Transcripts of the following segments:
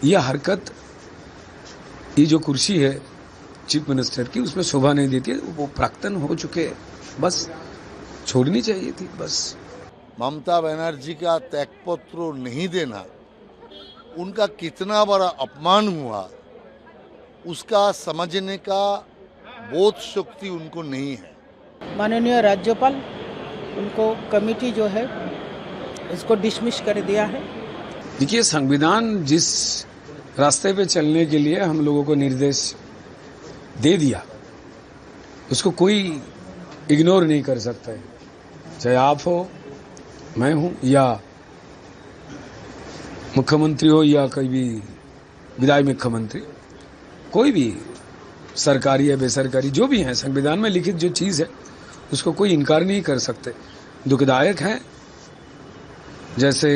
यह हरकत, ये जो कुर्सी है चीफ मिनिस्टर की, उसमें शोभा नहीं देती है। वो प्राक्तन हो चुके, बस छोड़नी चाहिए थी बस। ममता बनर्जी का त्यागपत्र नहीं देना उनका कितना बड़ा अपमान हुआ, उसका समझने का बोध शक्ति उनको नहीं है। माननीय राज्यपाल उनको कमेटी जो है इसको डिसमिस कर दिया है। देखिए, संविधान जिस रास्ते पे चलने के लिए हम लोगों को निर्देश दे दिया, उसको कोई इग्नोर नहीं कर सकता है। चाहे आप हो, मैं हूं, या मुख्यमंत्री हो, या कोई भी विधायक मुख्यमंत्री, कोई भी सरकारी या बेसरकारी जो भी है, संविधान में लिखित जो चीज़ है उसको कोई इनकार नहीं कर सकते। दुखदायक है, जैसे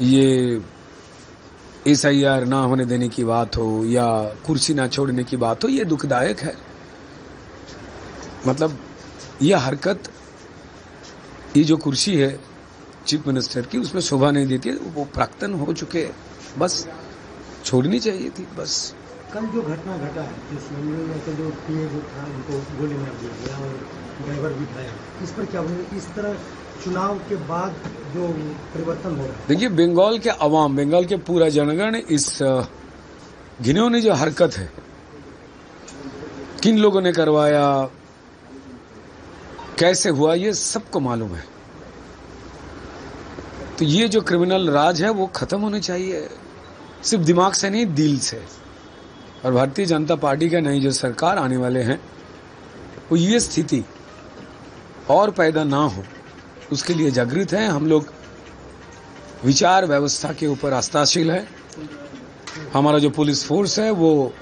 ये SIR ना होने देने की बात हो या कुर्सी ना छोड़ने की बात हो, ये दुखदायक है। मतलब यह हरकत, ये जो कुर्सी है चीफ मिनिस्टर की, उसमें शोभा नहीं देती है। वो प्राक्तन हो चुके, बस छोड़नी चाहिए थी बस। कल जो घटना घटा है, जिस मामले में तो जो PA जो था उनको गोली मार दिया गया और ड्राइवर भी घायल, इस पर क्या बोलेंगे? इस तरह चुनाव के बाद जो परिवर्तन हो रहा है। देखिए, बंगाल के अवाम, बंगाल के पूरा जनगण इस घिनौनी जो हरकत है, किन लोगों ने करवाया, कैसे हुआ, ये सबको मालूम है। तो ये जो क्रिमिनल राज है वो खत्म होना चाहिए, सिर्फ दिमाग से नहीं, दिल से। और भारतीय जनता पार्टी का नई जो सरकार आने वाले हैं, वो ये स्थिति और पैदा ना हो, उसके लिए जागृत हैं। हम लोग विचार व्यवस्था के ऊपर आस्थाशील है। हमारा जो पुलिस फोर्स है वो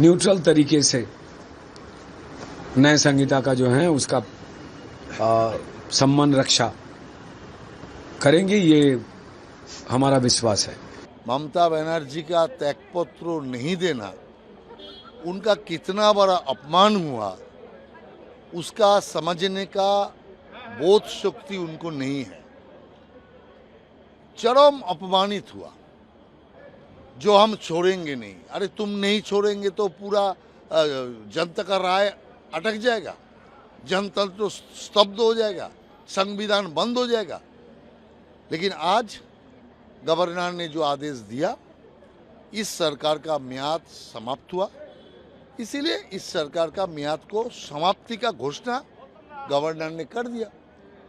न्यूट्रल तरीके से नए संहिता का जो है उसका सम्मान रक्षा करेंगे, ये हमारा विश्वास है। ममता बनर्जी का त्यागपत्र नहीं देना उनका कितना बड़ा अपमान हुआ, उसका समझने का बोध शक्ति उनको नहीं है। चरम अपमानित हुआ, जो हम छोड़ेंगे नहीं। अरे तुम नहीं छोड़ेंगे तो पूरा जनता का राय अटक जाएगा, जनतंत्र तो स्तब्ध हो जाएगा, संविधान बंद हो जाएगा। लेकिन आज गवर्नर ने जो आदेश दिया, इस सरकार का म्याद समाप्त हुआ, इसीलिए इस सरकार का म्याद को समाप्ति का घोषणा गवर्नर ने कर दिया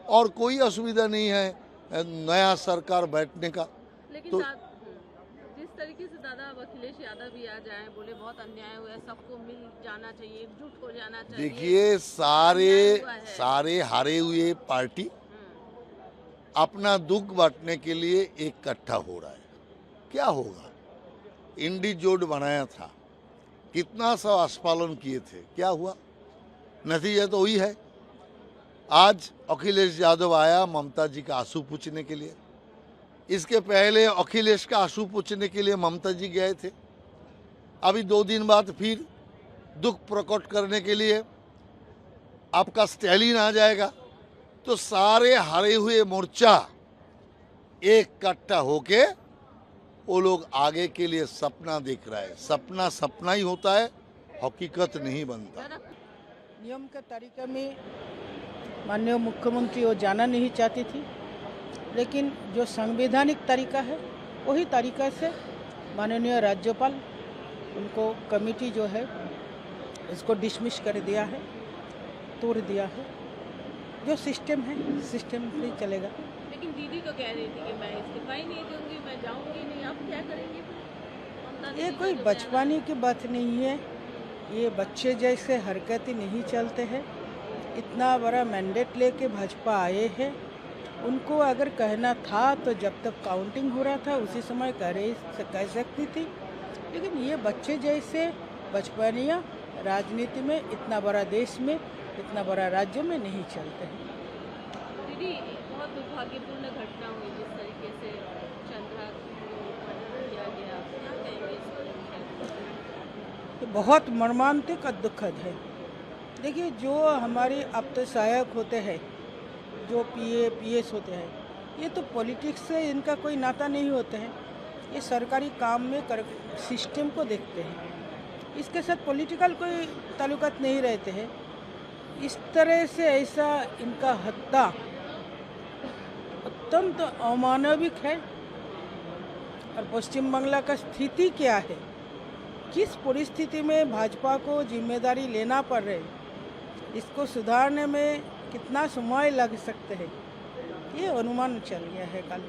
और कोई असुविधा नहीं है नया सरकार बैठने का। लेकिन तो जिस तरीके से दादा अब अखिलेश यादव भी आ जाए, बोले बहुत अन्याय हुआ है, सबको मिल जाना चाहिए, एकजुट हो जाना चाहिए। देखिए, सारे हारे हुए पार्टी अपना दुख बांटने के लिए इकट्ठा हो रहा है। क्या होगा? इंडी जोड़ बनाया था, कितना सा आस्पालन किए थे, क्या हुआ? नतीजा तो वही है। आज अखिलेश यादव आया ममता जी का आंसू पूछने के लिए। इसके पहले अखिलेश का आंसू पूछने के लिए ममता जी गए थे। अभी 2 दिन बाद फिर दुख प्रकट करने के लिए आपका स्टैलिन आ जाएगा। तो सारे हारे हुए मोर्चा इकट्ठा होके वो लोग आगे के लिए सपना देख रहा है। सपना सपना ही होता है, हकीकत नहीं बनता। नियम के तरीके में माननीय मुख्यमंत्री वो जाना नहीं चाहती थी, लेकिन जो संवैधानिक तरीका है वही तरीका से माननीय राज्यपाल उनको कमेटी जो है इसको डिसमिस कर दिया है, तोड़ दिया है। जो सिस्टम है, सिस्टम से चलेगा। लेकिन दीदी तो कह रही थी कि मैं इस्तीफा ही नहीं दूंगी, मैं जाऊंगी नहीं। आप क्या करेंगे? ये कोई बचपने की बात नहीं है, ये बच्चे जैसे हरकतें नहीं चलते हैं। इतना बड़ा मैंडेट लेके भाजपा आए हैं, उनको अगर कहना था तो जब तक काउंटिंग हो रहा था उसी समय कह सकती थी। लेकिन ये बच्चे जैसे बचपनिया राजनीति में, इतना बड़ा देश में, इतना बड़ा राज्य में नहीं चलते हैं। दीदी, बहुत दुर्भाग्यपूर्ण घटना हुई जिस तरीके से चंद्रा को मर्डर किया गया, क्या कहेंगे इस पर? ये बहुत मर्मांतिक और दुखद है। देखिए, जो हमारे अब तो सहायक होते हैं, जो PA PS होते हैं, ये तो पॉलिटिक्स से इनका कोई नाता नहीं होते हैं। ये सरकारी काम में सिस्टम को देखते हैं, इसके साथ पॉलिटिकल कोई ताल्लुकात नहीं रहते हैं। इस तरह से ऐसा इनका हत्या अत्यंत अमानविक है। और पश्चिम बंगाल का स्थिति क्या है, किस परिस्थिति में भाजपा को जिम्मेदारी लेना पड़ रही, इसको सुधारने में कितना समय लग सकते हैं, ये अनुमान चल गया है कल।